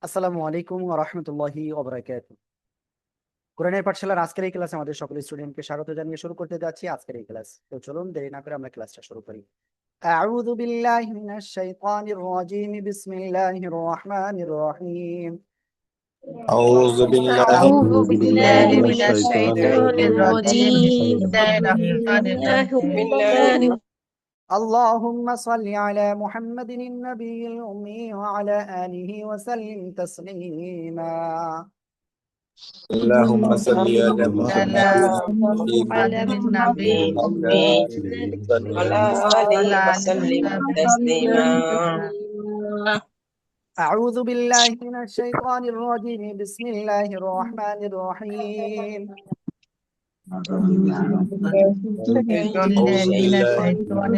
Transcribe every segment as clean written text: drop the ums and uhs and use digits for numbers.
আসসালামু আলাইকুম ওয়া রাহমাতুল্লাহি ওয়া বারাকাতুহু। কোরআনের পাঠশালার আজকের এই ক্লাসে আমাদের সকল স্টুডেন্টকে স্বাগত জানিয়ে শুরু করতে যাচ্ছি আজকের এই ক্লাস। তো চলুন দেরি না করে আমরা ক্লাসটা শুরু করি। আউযু বিল্লাহি মিনাশ শাইতানির রাজীম। বিসমিল্লাহির রাহমানির রাহিম। أعوذ بالله أعوذ أعوذ بالله بالله من من الشيطان الشيطان الرجيم الرجيم. بسم الله الرحمن بسم الرحيم الله اللهم صل على محمد النبي الأمي وعلى آله وسلم تسليما. اللهم صل على على محمد محمد النبي وعلى الأمي على وعلى آله آله وسلم وصحبه تسليما. وسلم. أعوذ بالله من الشيطان الرجيم. بسم الله الرحمن الرحيم. أعوذ بالله أعوذ من بالله الشيطان أعوذ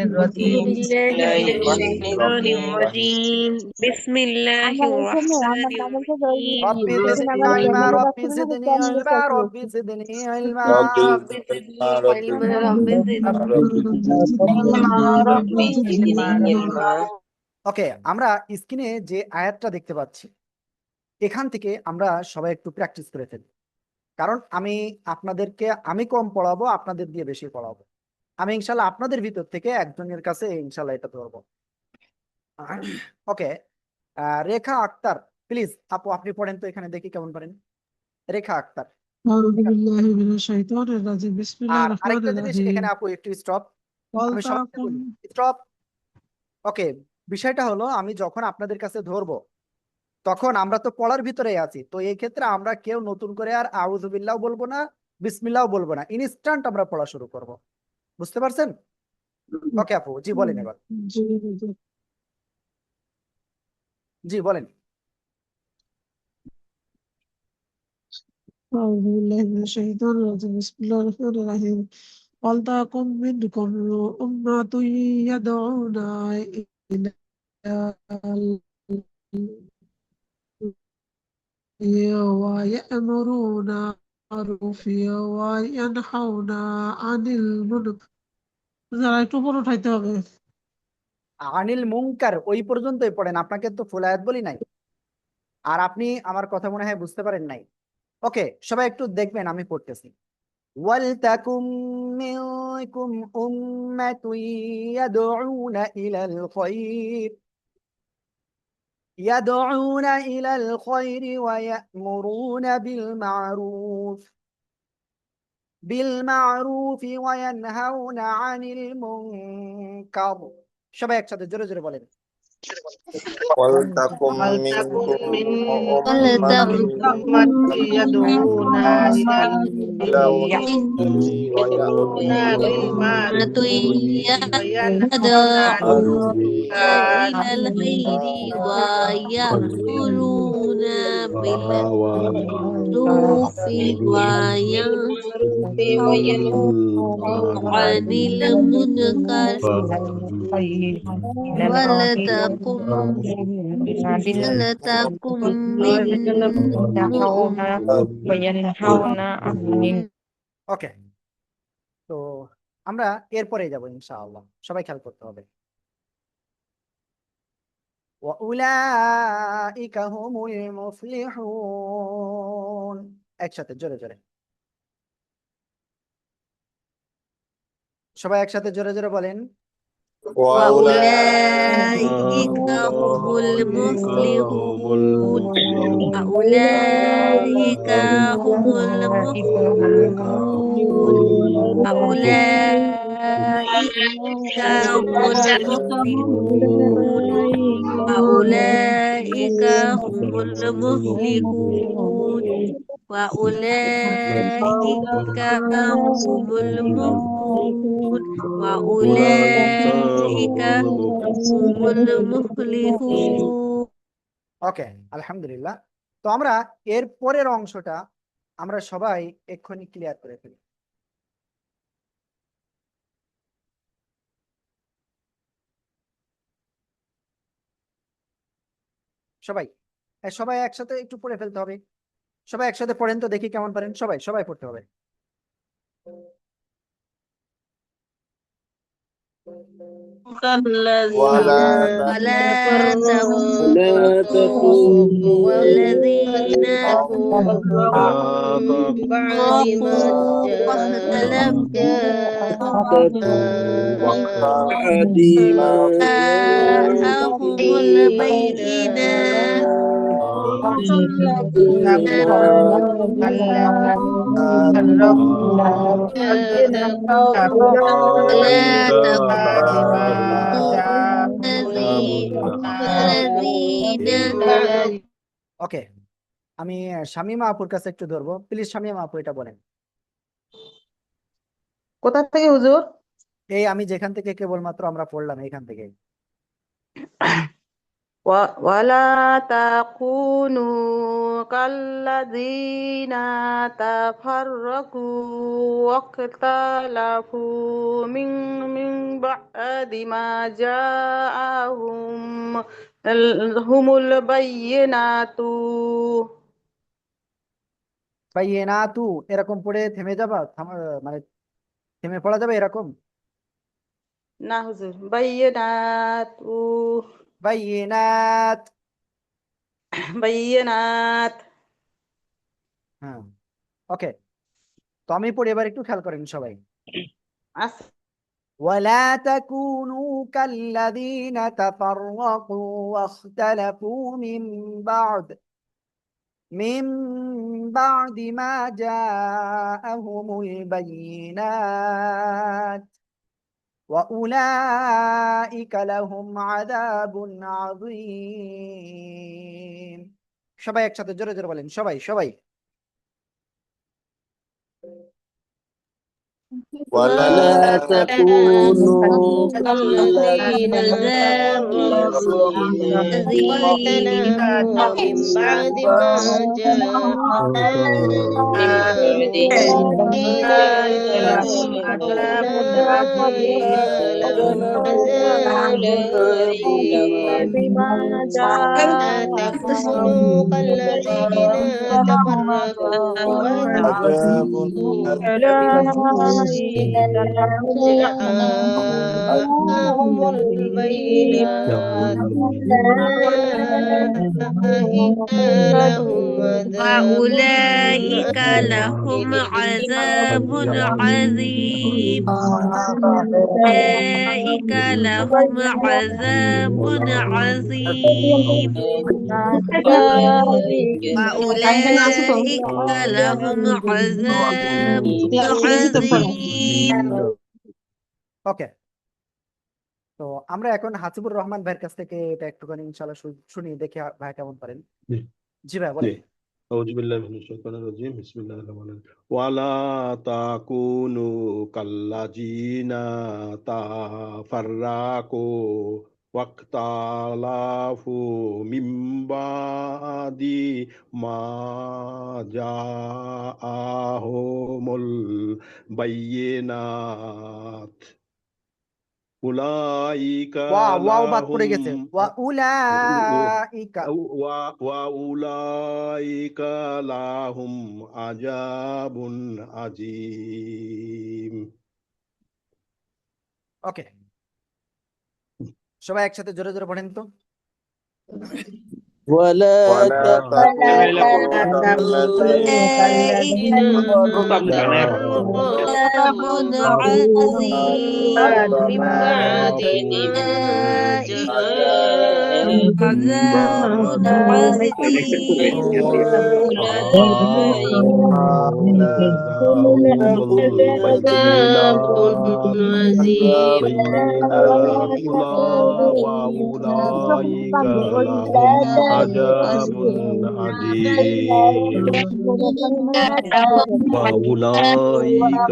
الرجيم بالله من من الشيطان الرحمن الرحيم الرجيم. بسم الله الرحمن الرحيم. ربي زدني علما، ربي زدني علما، ربي زدني علما. رب رب زدنا زدني رب علما، رب زدنا زدني رب علما، رب زدني علما. ওকে, আমরা স্ক্রিনে যে আয়াতটা দেখতে পাচ্ছি এখান থেকে আমরা সবাই একটু প্র্যাকটিস করে ফেলি। কারণ আমি কম পড়াবো, আপনাদের দিয়ে বেশি পড়াবো। আমি ইনশাল্লাহ আপনাদের ভিতর থেকে একজনের কাছে ইনশাল্লাহ এটা ধরবো। ওকে, রেখা আক্তার, প্লিজ আপু আপনি পড়েন তো, এখানে দেখি কেমন পারেন। রেখা আক্তার। أعوذ بالله من الشيطان الرجيم بسم الله আর الرحمن আরেকটা জিনিস, الرحيم এখানে আপু একটু স্টপ, আমি সবাইকে ولتكن বলি স্টপ। ওকে, বিষয়টা হলো আমি যখন আপনাদের কাছে ধরবো তখন আমরা তো পড়ার ভিতরে আছি, তো এই ক্ষেত্রে আমরা কেউ নতুন করে আর আউযুবিল্লাহ বলবো না, বিসমিল্লাহ বলবো না, ইনস্ট্যান্ট আমরা পড়া শুরু করব। বুঝতে পারছেন? ওকে আপু, জি বলেন এবার, জি বলেন। أعوذ بالله من الشيطان الرجيم بسم الله الرحمن الرحيم ولتكن منكم أمة يدعون إلى ويأمرون بالمعروف وينهون عن المنكر যারা একটু উপর উঠাইতে হবে। আনিল মুনকার ওই পর্যন্তই পড়েন, আপনাকে তো ফুল আয়াত বলি নাই, আর আপনি আমার কথা মনে হয় বুঝতে পারেন নাই। ওকে, সবাই একটু দেখবেন, আমি পড়তেছি। ওয়ালতাকুম মিনকুম উম্মাতুন ইয়াদউনা ইলাল খায়র ويأمرون بالمعروف وينهون عن المنكر. সবাই একসাথে জোরে জোরে বলেন। ولتكن ولتكن منكم منكم أمة أمة يدعون إلى ويأمرون يأمرون بالمعروف وينهون عن بالمعروف المنكر إلى الخير ويأمرون بالمعروف بالمعروف وينهون وينهون عن المنكر ولتكن منهم ওকে, তো আমরা এরপরে যাব ইনশাআল্লাহ, সবাই খেয়াল করতে হবে। ওয়াউলাইকা হুমুল মুফলিহুন, একসাথে জোরে জোরে, সবাই একসাথে জোরে জোরে বলেন। وأولئك هم المفلحون أولئك هم المفلحون أولئك هم المفلحون أولئك هم المفلحون وأولئك هم المفلحون وأولئك هم المفلحون ওকে, আলহামদুলিল্লাহ। তো আমরা এর পরের অংশটা আমরা সবাই এক্ষুনি ক্লিয়ার করে ফেলি। সবাই সবাই একসাথে একটু পড়ে ফেলতে হবে। সবাই একসাথে পড়েন তো দেখি কেমন পারেন। সবাই সবাই পড়তে হবে। كالذين ولا ولا ولا تكونوا والذين الذين تفرقوا من بعد ما تفرقوا واختلفوا بعد ما جاءهم البينات ولا تكونوا الذين ওকে, আমি শামিমা আপুর কাছে একটু ধরবো, প্লিজ। শামিমা আপু এটা বলেন। কোথা থেকে হুজুর? এই আমি যেখান থেকে কেবলমাত্র আমরা পড়লাম এখান থেকে। ওয়ালা তাকুনু কাল্লাযীনা তাফাররাকু ওয়াখতালাফু মিন বা'দি মা জাআহুমুল বায়্যিনাতু। বায়্যিনাতু এরকম পড়ে থেমে যাবা, মানে থেমে পড়া যাবে এরকম? না হুজুর, বায়্যিনাতু, বায়্যিনাত। বায়্যিনাত। হ্যাঁ, ওকে। তো আমি পড়ি, এবার একটু খেয়াল করেন সবাই। আচ্ছা। ولا تكونوا كالذين تفرقوا واختلفوا من بعد ما جاءهم البينات وأولئك لهم عذاب عظيم। সবাই একসাথে জোরে জোরে বলেন, সবাই সবাই। ولا تكونوا الذين تفرقوا واختلفوا من بعد ما جاءهم أولئك لهم عذاب عظيم. لا تكونوا كالذين تفرقوا عذاب جاءهم البينات وأولئك لهم عذاب عظيم أولئك لهم عذاب عظيم وأولئك لهم عذاب عظيم ওকে, তো আমরা এখন হাসিবুর রহমান ভাইয়ের কাছ থেকে এটা একটুখানি ইনশাআল্লাহ শুনি, দেখি ভাই কেমন পারেন। জি ভাই বলেন। أعوذ بالله من الشيطان الرجيم بسم الله الرحمن الرحيم ولا تكونوا كالذين تفرقوا واختلفوا من بعد ما جاءهم البينات أولئك ওয়াও বাদ পড়ে গেছে। لهم ওয়াউলাইকা। وأولئك لهم عذاب عظيم ওকে, সবাই একসাথে জোরে জোরে পড়েন তো। ولا تكونوا أولئك عذاب عظيم من بعد ما جاءهم عذاب عظيم عذاب عظيم وأولئك لهم عذاب عظيم وأولئك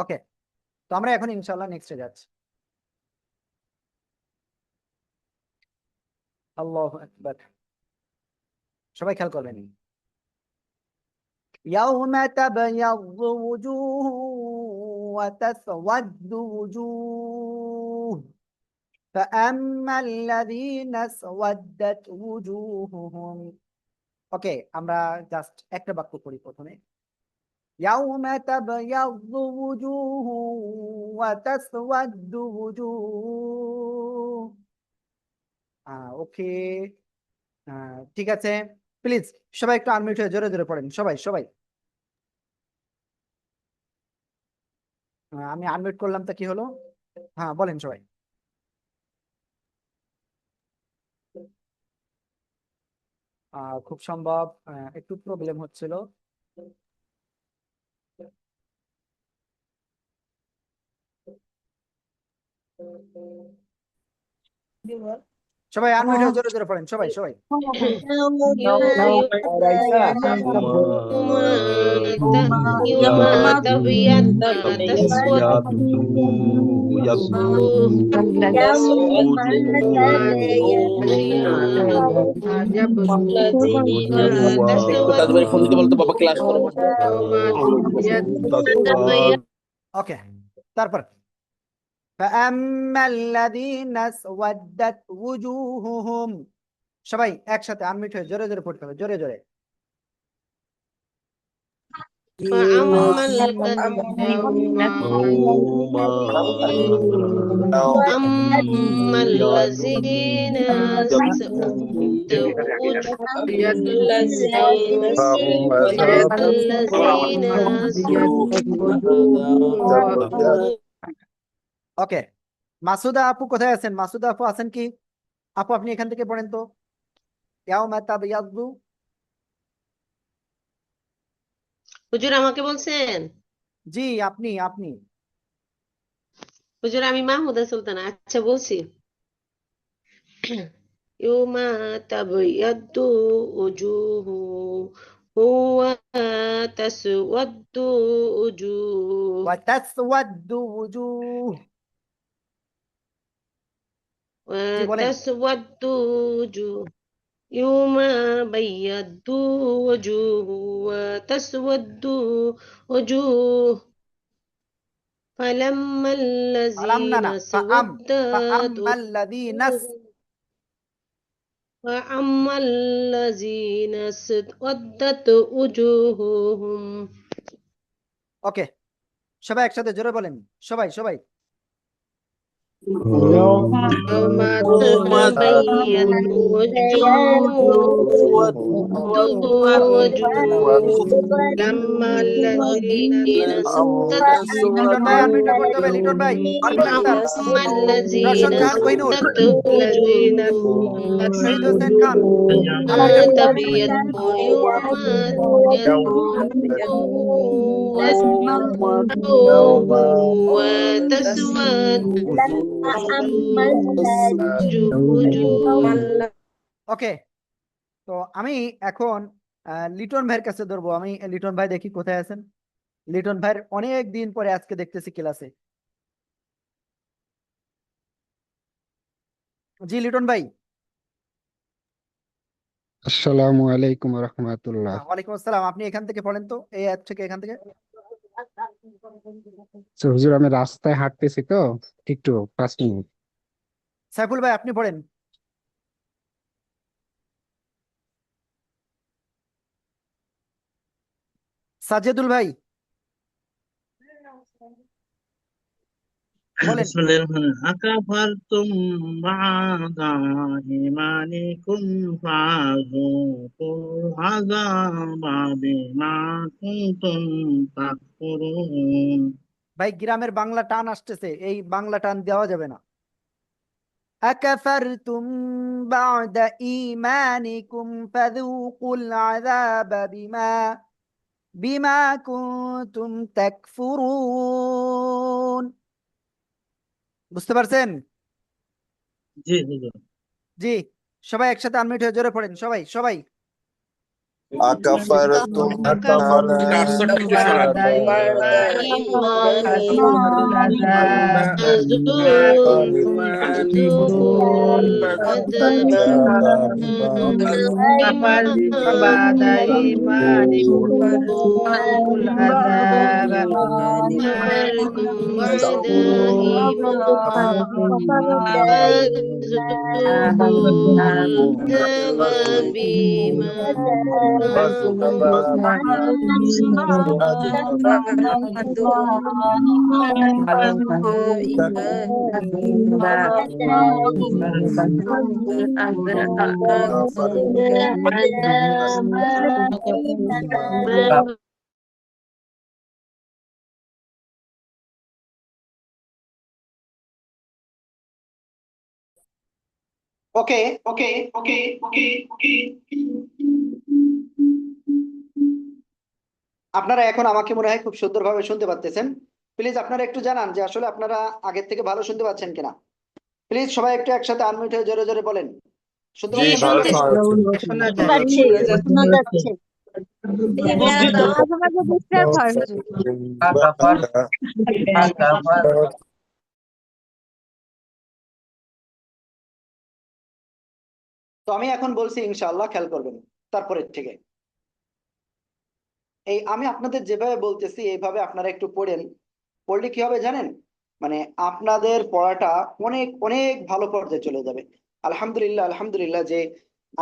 ওকে, তো আমরা এখন ইনশাআল্লাহ নেক্সটে যাচ্ছি। আল্লাহু আকবার, সবাই খেয়াল করবেন। يوم تبيض وجوه وتسود وجوه فأما الذين اسودت وجوههم। ওকে, আমরা জাস্ট একটা বাক্য পড়ি প্রথমে। يوم تبيض وجوه وتسود وجوه ওকে ঠিক আছে প্লিজ সবাই একটু আনমিউট হয়ে জোরে জোরে পড়েন সবাই সবাই আমি আনমিউট করলাম তা কি হলো হ্যাঁ বলেন সবাই খুব সম্ভব একটু প্রবলেম হচ্ছিল সবাই আনমিউট হয়ে জোরে জোরে পড়েন সবাই সবাই يوم تبيض وتسود ওকে তারপর فأما الذين اسودت وجوههم সবাই একসাথে আনমিউট হয়ে জোরে জোরে পড়তে হবে জোরে জোরে فأما الذين ওকে মাসুদা আপু কোথায় আছেন মাসুদা আপু আছেন কি আপু আপনি এখান থেকে পড়েন তো ইয়াউমা তাবিয়াদু হুজুর আমাকে বলছেন জি আপনি আপনি হুজুর আমি মাহমুদা সুলতানা আচ্ছা বলছি ইউমা তাবিয়াদু উজুহু ওয়া তাসওয়াদু উজুহ ওয়া তাসওয়াদু ওয়ুজুহ জি বলেন وتسود وجوه يوم بيض وجوه وتسود وجوه فلما আলাম না الذين না اسودت ফাআম্মাল্লাযীনা فأما الذين اسودت وجوههم ওকে সবাই একসাথে জোরে বলেন সবাই সবাই يوم تبين وجوه لما الذين লিটন ভাই আনমিউট করতে হবে লিটন ভাই أما الذين রশদ খান কোহিনুর শহীদ হোসেন খান تبيض وتسود ওকে তো আমি এখন লিটন ভাইয়ের কাছে ধরবো আমি লিটন ভাই দেখি কোথায় আছেন লিটন ভাইয়ের অনেক দিন পরে আজকে দেখতেছি ক্লাসে জি লিটন ভাই আসসালামু আলাইকুম রহমতুল্লাহ। ওয়ালাইকুম আসসালাম আপনি এখান থেকে পড়েন তো এই অ্যাপ থেকে এখান থেকে হুজুর আমি রাস্তায় হাঁটতেছি তো একটু 5 মিনিট। সাইফুল ভাই আপনি পড়েন সাজেদুল ভাই বলেন أكفرتم بعد إيمانكم فذوقوا العذاب بما كنتم تكفرون ভাই গ্রামের বাংলা টান আসতেছে এই বাংলা টান দেওয়া যাবে না أكفرتم بعد إيمانكم فذوقوا العذاب بما كنتم تكفرون বুঝতে পারছেন জি হুজুর জি সবাই একসাথে আনমিউট হয়ে জোরে পড়েন সবাই সবাই أكفرتم ওকে ওকে ওকে ওকে ওকে আপনারা এখন আমাকে মনে হয় খুব সুন্দরভাবে শুনতে পাচ্ছেন। প্লিজ আপনারা একটু জানান যে আসলে আপনারা আগের থেকে ভালো শুনতে পাচ্ছেন কিনা। প্লিজ সবাই একটু একসাথে আনমিউট হয়ে জোরে জোরে বলেন, শুনতে জি পাচ্ছেন ভালো সবাই? শোনা যাচ্ছে। পাচ্ছি, শোনা যাচ্ছে। মাঝে মাঝে ডিস্টার্ব হয় হুজুর। তো আমি এখন বলছি ইনশাআল্লাহ, খেয়াল করবেন তারপরের থেকে। এই আমি আপনাদের যেভাবে বলতেছি এইভাবে আপনারা একটু পড়েন, পড়লে কি হবে জানেন, মানে আপনাদের পড়াটা অনেক অনেক ভালো পর্যায়ে চলে যাবে। আলহামদুলিল্লাহ আলহামদুলিল্লাহ যে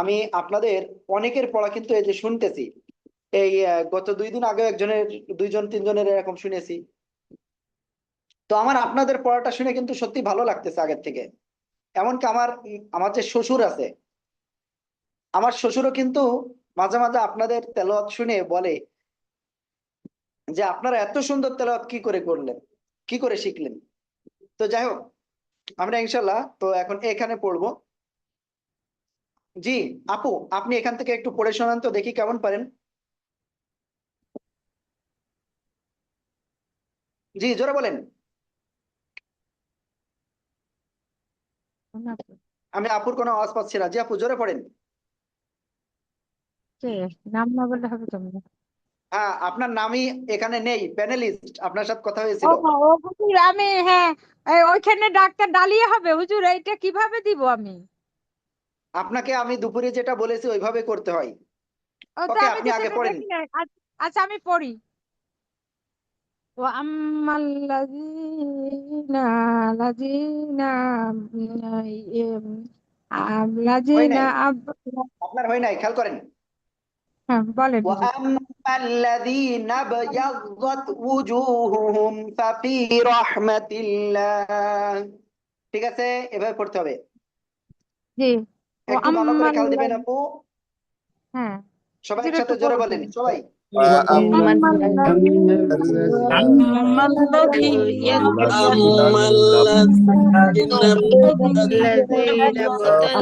আমি আপনাদের অনেকের পড়া কিন্তু এই যে শুনতেছি, এই গত 2 দিন আগে একজনের 2জন 3জনের এরকম শুনেছি। তো আমার আপনাদের পড়াটা শুনে কিন্তু সত্যি ভালো লাগতেছে আগের থেকে। এমনকি আমার যে শ্বশুর আছে, আমার শ্বশুরও কিন্তু মাঝে মাঝে আপনাদের তেলাওয়াত শুনে বলে যে আপনারা এত সুন্দর তেলাওয়াত কি করে করলেন, কি করে শিখলেন। তো যাই হোক, আমরা ইনশাল্লাহ তো এখন এখানে পড়বো। জি আপু, আপনি এখান থেকে একটু পড়ে শোনান তো দেখি কেমন পারেন। জি জোরে বলেন। আমি আপুর কোনো আওয়াজ পাচ্ছি না। জি আপু জোরে পড়েন। কে নাম না বললে হবে তোমরা? হ্যাঁ, আপনার নামই এখানে নেই, প্যানেলিস্ট, আপনার সাথে কথা ও হয়েছিল। ও হুজুর, আমি হ্যাঁ ওইখানে ডাক্তার ডালিয়ে হবে হুজুর, এইটা কিভাবে দিব আমি? আপনাকে আমি দুপুরে যেটা বলেছি ওইভাবে করতে হয়। ও তো ওকে, আমি আপনি তো আগে সেটা পড়েন। দেখি না। আচ্ছা আমি পড়ি। ও আম্মাল্লাযীনা লাযীনা হয় লাযীনা নাই, আপনার হয় নাই, খেয়াল করেন। হ্যাঁ বলেন হুজুর। وأما الذين ابيضت وجوههم ففي رحمة الله। ঠিক আছে, এভাবে পড়তে হবে। জি। ও একটু ভালো করে খেয়াল দিবেন আপু। হ্যাঁ সবাই হুজুর একসাথে একটু জোরে পড়ুন। বলেন সবাই। الذين ابتلوا الذين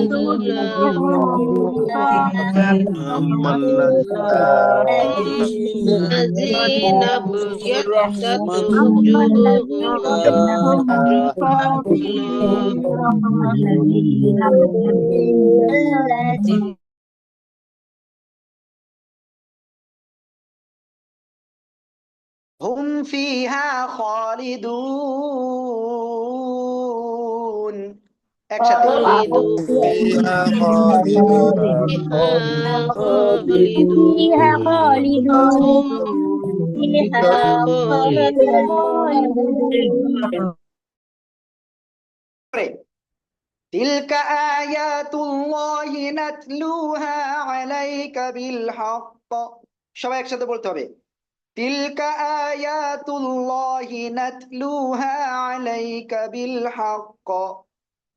ابيضت وجوههم رحمة الله هم فيها خالدون একসাথে। خالدون فيها خالدون فيها خالدون هم فيها خالدون تلك آيات الله نتلوها عليك بالحق। সবাই একসাথে বলতে হবে, تلك آيات الله نتلوها عليك بالحق।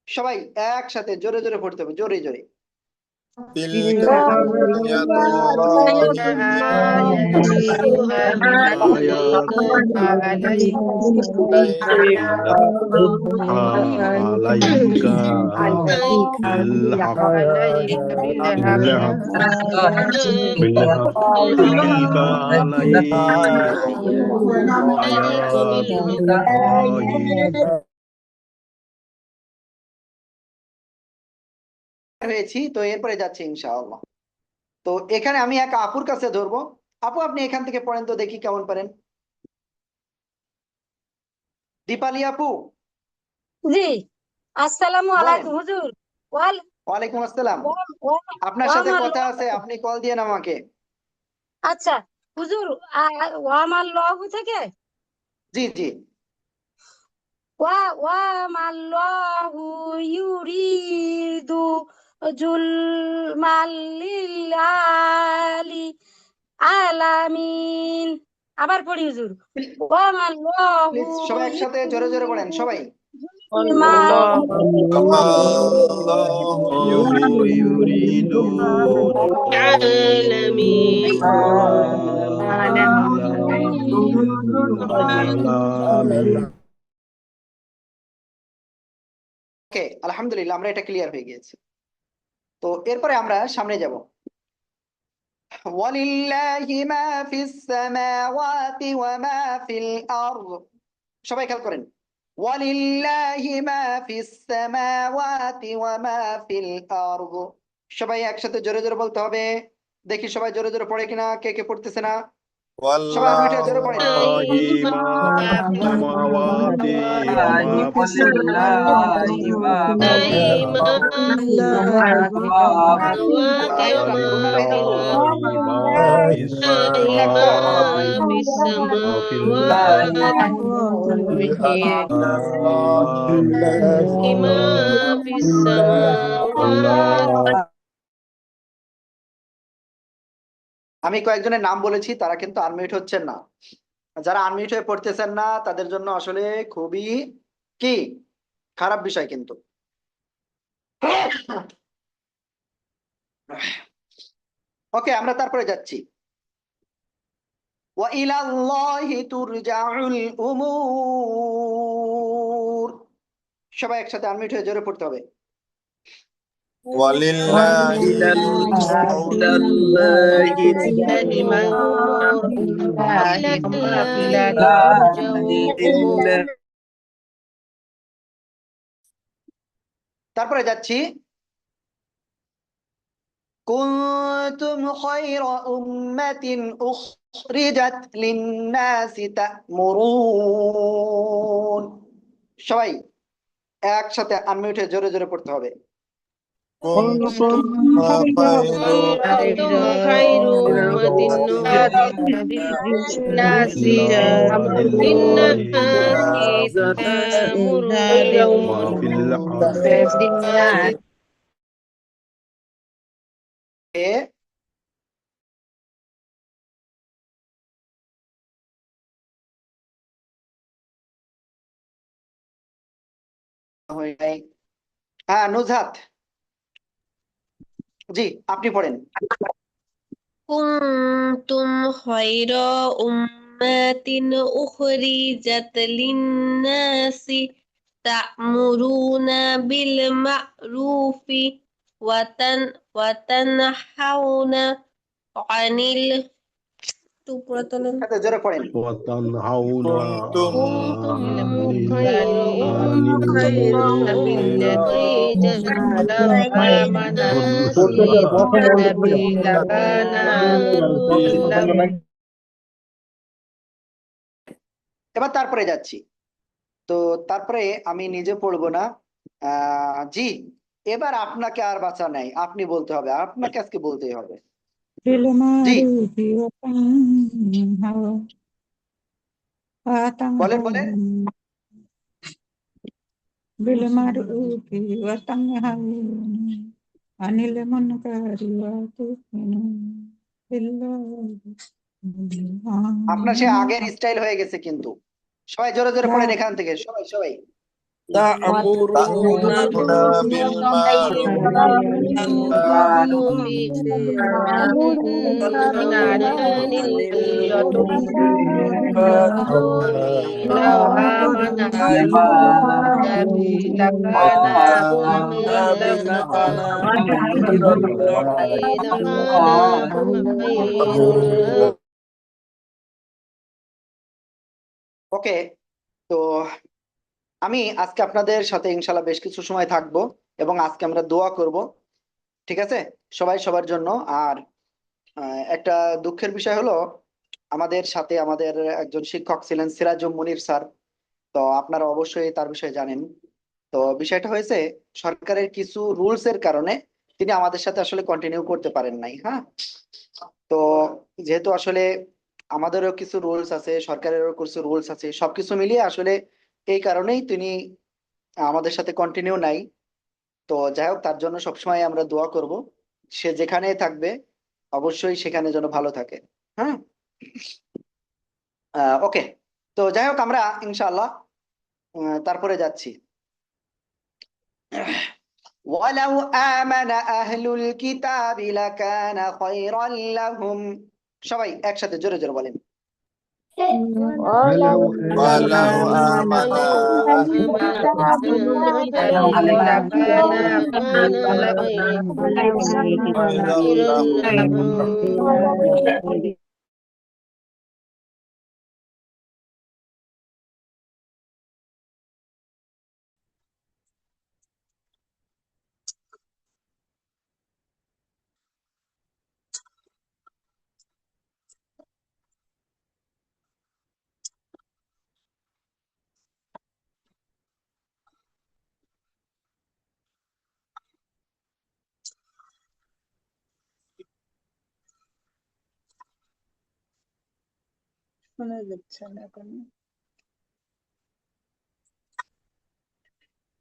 সবাই একসাথে জোরে জোরে পড়তে হবে, জোরে জোরে। تلك آيات الله نتلوها عليك عليك بالحق عليك بالحق بالحق تلك عليك عليك بالحق الله হয়েছি তো এরপরে যাচ্ছি ইনশাআল্লাহ। তো এখানে আমি এক আপুর কাছে ধরবো। আপু আপনি এখান থেকে পড়েন তো দেখি কেমন পারেন। দীপালি আপু জি, আসসালামু বলেন। আলাইকুম হুজুর। ওয়ালাইকুম আসসালাম। আপনার ওয়া সাথে আমার কথা আছে, আপনি কল দিয়ে আমাকে। আচ্ছা হুজুর, ওয়া আমার লহু থেকে জি জি। ওয়া মাল্লাহু ইউরিদু জুলমাল লিল আলামিন। আবার পড়ি হুজুর। ওয়া মাল্লাহু প্লিজ সবাই একসাথে জোরে জোরে পড়েন সবাই। মা يريدون العالمين ওকে, আলহামদুলিল্লাহ আমরা এটা ক্লিয়ার হয়ে গিয়েছি। তো এরপরে আমরা সামনে যাব। ওয়ালিল্লাহি মা ফিস সামাওয়াতি ওয়া মা ফিল আরদ। সবাই খেয়াল করেন, ওয়ালিল্লাহি মা ফিস সামাওয়াতি ওয়া মা ফিল আরদ। সবাই একসাথে জোরে জোরে বলতে হবে। দেখি সবাই জোরে জোরে পড়ে কিনা, কে কে পড়তেছে না? সবাই আমি এটা জোরে পড়েন। আমি কয়েকজনের নাম বলেছি, তারা কিন্তু আনমিউট হচ্ছেন না। যারা আনমিউট হয়ে পড়তেছেন না তাদের জন্য আসলে খুবই কি খারাপ বিষয় কিন্তু। ওকে, আমরা তারপরে যাচ্ছি। ওয়া ইলাল্লাহি তুরজাউল উমুর। সবাই একসাথে আনমিউট হয়ে জোরে পড়তে হবে। ولله তারপরে যাচ্ছি, কুনতুম খায়রা উম্মাতিন উখরিজাত লিন-নাসি তা'মুরুন। সবাই একসাথে আনমিউটে জোরে জোরে পড়তে হবে। كنتم خير أمة أخرجت للناس للناس تأمرون بالناس হ্যাঁ নুজহাত, জি আপনি পড়েন। كنتم خير أمة أخرجت للناس تأمرون بالمعروف وتنحون عن জোরে পড়েন। كنتم خير أمة أخرجت এবার তারপরে যাচ্ছি। তো তারপরে আমি নিজে পড়বো না। জি এবার আপনাকে আর বাঁচা নাই, আপনি বলতে হবে, আপনাকে আজকে বলতেই হবে। জি বলেন বলেন। আপনার সে আগের স্টাইল হয়ে গেছে কিন্তু। সবাই জোরে জোরে পড়েন এখান থেকে, সবাই সবাই। تأمرون ওকে, তো আমি আজকে আপনাদের সাথে ইনশাল্লাহ বেশ কিছু সময় থাকবো এবং আজকে আমরা দোয়া করব, ঠিক আছে, সবাই সবার জন্য। আর একটা দুঃখের বিষয় হলো আমাদের সাথে আমাদের একজন শিক্ষক ছিলেন সিরাজুম মুনির স্যার। তো আপনারা অবশ্যই তার বিষয়ে জানেন। তো বিষয়টা হয়েছে সরকারের কিছু রুলস এর কারণে তিনি আমাদের সাথে আসলে কন্টিনিউ করতে পারেন নাই। হ্যাঁ, তো যেহেতু আসলে আমাদেরও কিছু রুলস আছে, সরকারেরও কিছু রুলস আছে, সবকিছু মিলিয়ে আসলে এই কারণেই তিনি আমাদের সাথে কন্টিনিউ নাই। তো যাই হোক, তার জন্য সবসময় আমরা দোয়া করব, সে যেখানে থাকবে অবশ্যই সেখানে যেন ভালো থাকে। হ্যাঁ, ওকে। তো যাই হোক, আমরা ইনশাআল্লাহ তারপরে যাচ্ছি। ওয়ালাউ আমানা আহলুল কিতাবি লাকানা খায়রাল লাহুম। সবাই একসাথে জোরে জোরে বলেন। ولو ولو آمن آمن أهل أهل الكتاب الكتاب لكان خيرا لهم শোনা যাচ্ছে না এখন,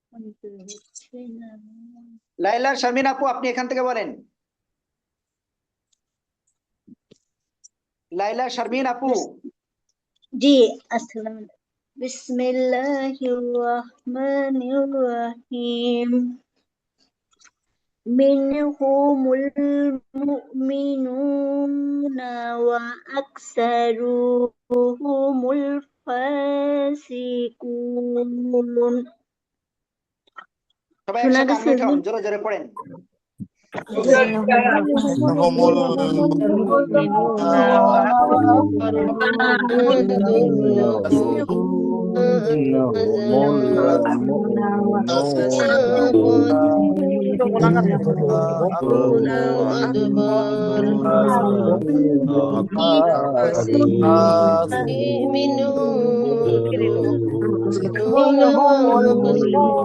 শুনতে হচ্ছে না। লাইলা শারমিন আপু, আপনি এখান থেকে বলেন। লাইলা শারমিন আপু। জি, আসসালামু আলাইকুম। বিসমিল্লাহির রহমানির রহিম। মিনহুমুল মুমিনুনা ওয়া আকসারুহুমুল ফাসিকুন। সবাই শোনা একসাথে গেছে? আনমিউট হন, জোরে জোরে পড়েন। منهم المؤمنون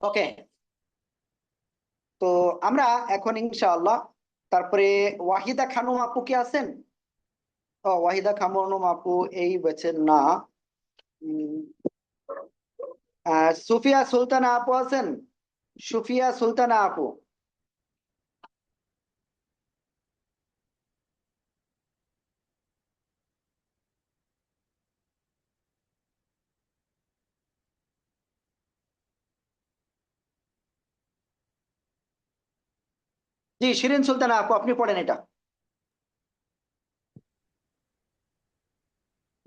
ওকে, তো আমরা এখন ইনশাআল্লাহ তারপরে ওয়াহিদা খানম আপু কি আছেন? ও, ওয়াহিদা খানম আপু এই বেচের না। সুফিয়া সুলতানা আপু আছেন? সুফিয়া সুলতানা আপু। জি, শিরিন সুলতানা আপু, আপনি পড়েন এটা।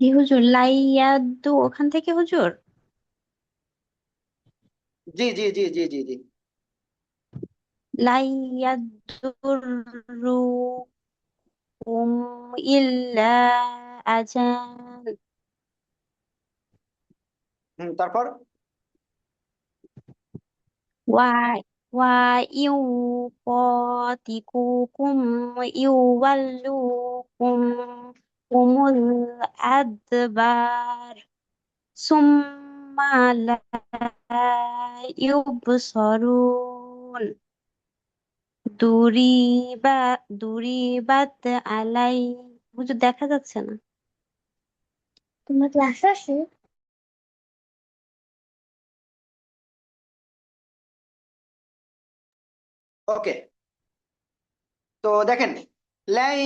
জি হুজুর, লাইয়াদু ওখান থেকে হুজুর। জি জি জি জি জি জি। লাইয়াদুরুকুম ইল্লা আজান। তারপর ওয়া ওয়া ইউকাতিকুকুম ইউওয়াল্লুকুম উমুল আদবার সুম্মা লা ইউবসরুন। দুরিবাত আলাই। হুজুর দেখা যাচ্ছে না। তোমার ক্লাস আছে? ওকে, তো দেখেন, লাই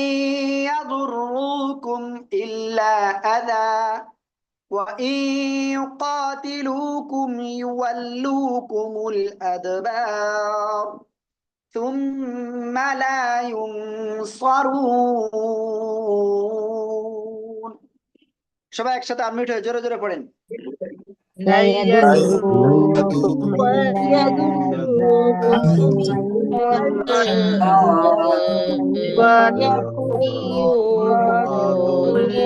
ইয়াদুররুকুম ইল্লা আযা ওয়া ইন ইউকাতিলুকুম ইউওয়াল্লুকুমুল আদবার সুম্মা লা ইউনসারুন। সবাই একসাথে আনমিউট হয়ে জোরে জোরে পড়েন। لا يضركم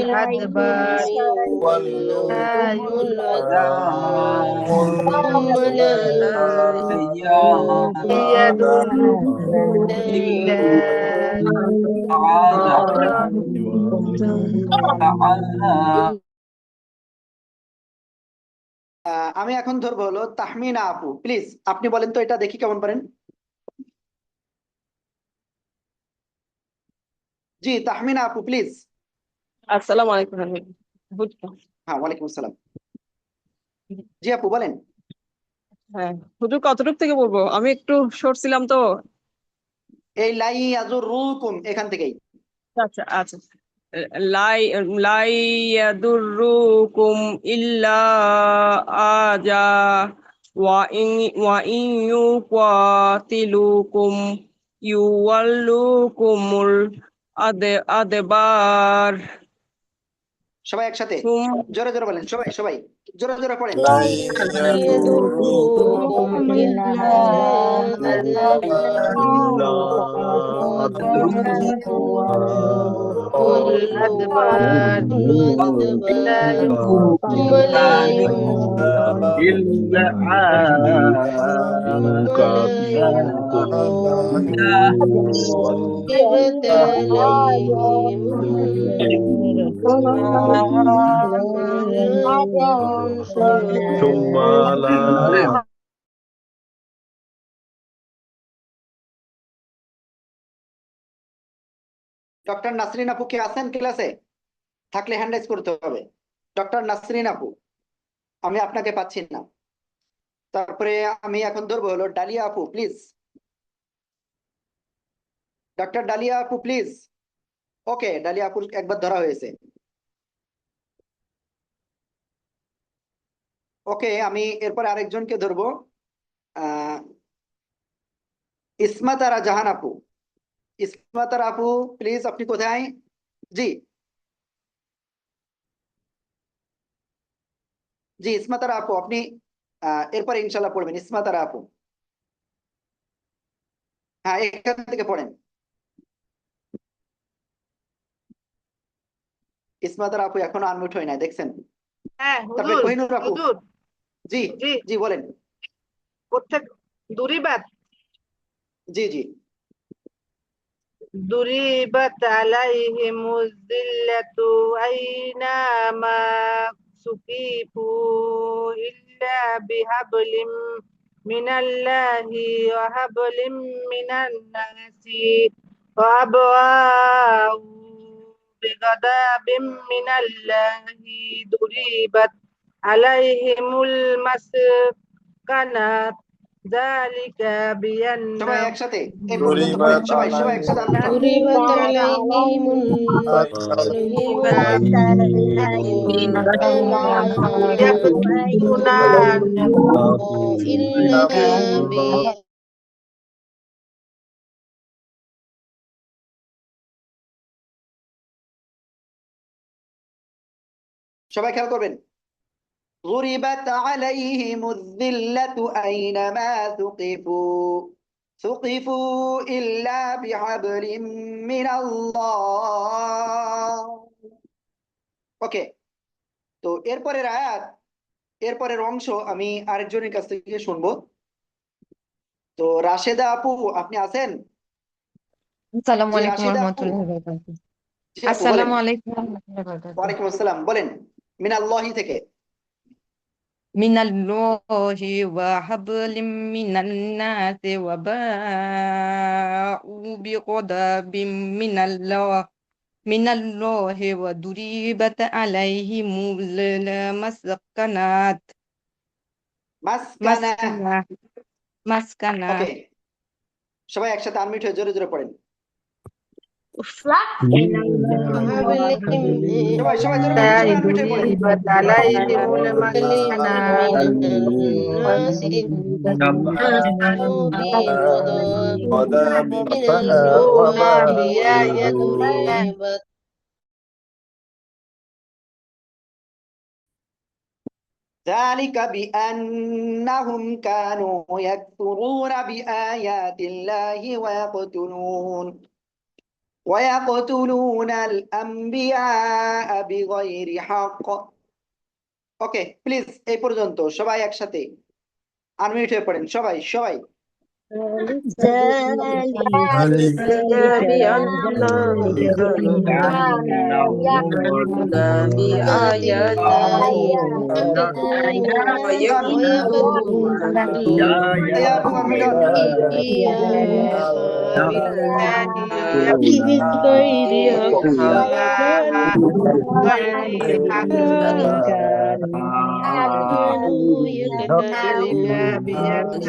الأدبار يوم العذاب ثم لا يدعون إلا আমি এখন ধরবো হলো তাহমিনা আপু, প্লিজ আপনি বলেন তো এটা দেখি কেমন পারেন। জি তাহমিনা আপু প্লিজ। আসসালামু আলাইকুম। হ্যাঁ ওয়ালাইকুম আসসালাম। জি আপু বলেন। হ্যাঁ হুজুর কতটুক থেকে বলবো, আমি একটু শর্ট ছিলাম তো। এই লাই ইয়াজুরুকুম এখান থেকেই। আচ্ছা আচ্ছা। লাই লাই ইয়াদুররুকুম ইল্লা আজা ওয়া ইন ইউকাতিলুকুম ইউওয়াল্লুকুমুল আদবার। সবাই একসাথে জোরে জোরে বলেন, সবাই সবাই জোরে জোরে পড়েন। يضركم إلا والأدبار ثم لا إلا ثم لا ডক্টর নাসরিন আপু কে আছেন ক্লাসে? থাকলে হ্যান্ড রাইজ করতে হবে। ডক্টর নাসরিন আপু, আমি আপনাকে পাচ্ছি না। তারপরে আমি এখন ধরবো হলো ডালিয়া আপু প্লিজ। ডক্টর ডালিয়া আপু প্লিজ। ওকে ডালিয়া আপু একবার ধরা হয়েছে। ওকে আমি এরপর আরেকজনকে ধরবো, ইসমাতারা জাহান আপু। ইসমাতারা আপু প্লিজ আপনি কোথায়? জি জি ইসমাতারা আপু আপনি এরপরে ইনশাল্লাহ পড়বেন। ইসমাতারা আপু হ্যাঁ এখান থেকে পড়েন। ইসমাতারা আপু এখনো আনমিউট হয় নাই দেখছেন। হ্যাঁ তারপরে হুজুর, কোহিনুর আপু। হুজুর জি জি জি বলেন। প্রত্যেক দুরিবাত জি জি ضربت عليهم الذلة أينما سقفوا إلا بحبل من الله وحبل من الناس وأبواء بغضب من الله ضربت عليهم المسكنة ذلك بأن সবাই একসাথে এই পর্যন্ত পড়েন, সবাই সবাই একসাথে আনমিউট হন। ضربت عليهم إلا সবাই খেয়াল করবেন। ضربت عليهم الذلة أينما ثقفوا إلا بحبل من الله। ওকে তো এরপরের আয়াত, এরপরের অংশ আমি আরেকজনের কাছ থেকে শুনবো। তো রাশেদা আপু আপনি আছেন? আসসালামু জি আলাইকুম রাশেদা আপু। ওয়া রাহমাতুল্লাহি ওয়া বারাকাতুহু। জি আপু বলেন। আসসালামু আলাইকুম ওয়া রাহমাতুল্লাহি ওয়া বারাকাতুহু। ওয়ালাইকুম আসসালাম বলেন। মিনাল্লাহি থেকে। মিনাল্লাহি ওয়া হাবলিম মিনান নাসি ওয়া বাউ বিগদাবিম মিনাল্লাহি ওয়া দুরিবাত আলাইহিমুল মাসকানাত মাসকানা। মাসকানা। ওকে সবাই একসাথে আনমিউট হয়ে জোরে জোরে পড়েন। সবাই সবাই জোরে বলেন, সবাই আনমিউট হয়ে পড়েন। ضربت عليهم المسكنة ذلك بأنهم كانوا يكفرون بآيات الله ويقتلون الأنبياء بغير حق ওকে প্লিজ এই পর্যন্ত সবাই একসাথে আনমিউট হয়ে পড়েন সবাই সবাই ذلك بأنهم كانوا يكفرون بآيات الله ويقتلون الأنبياء بغير حق كانوا يقتلون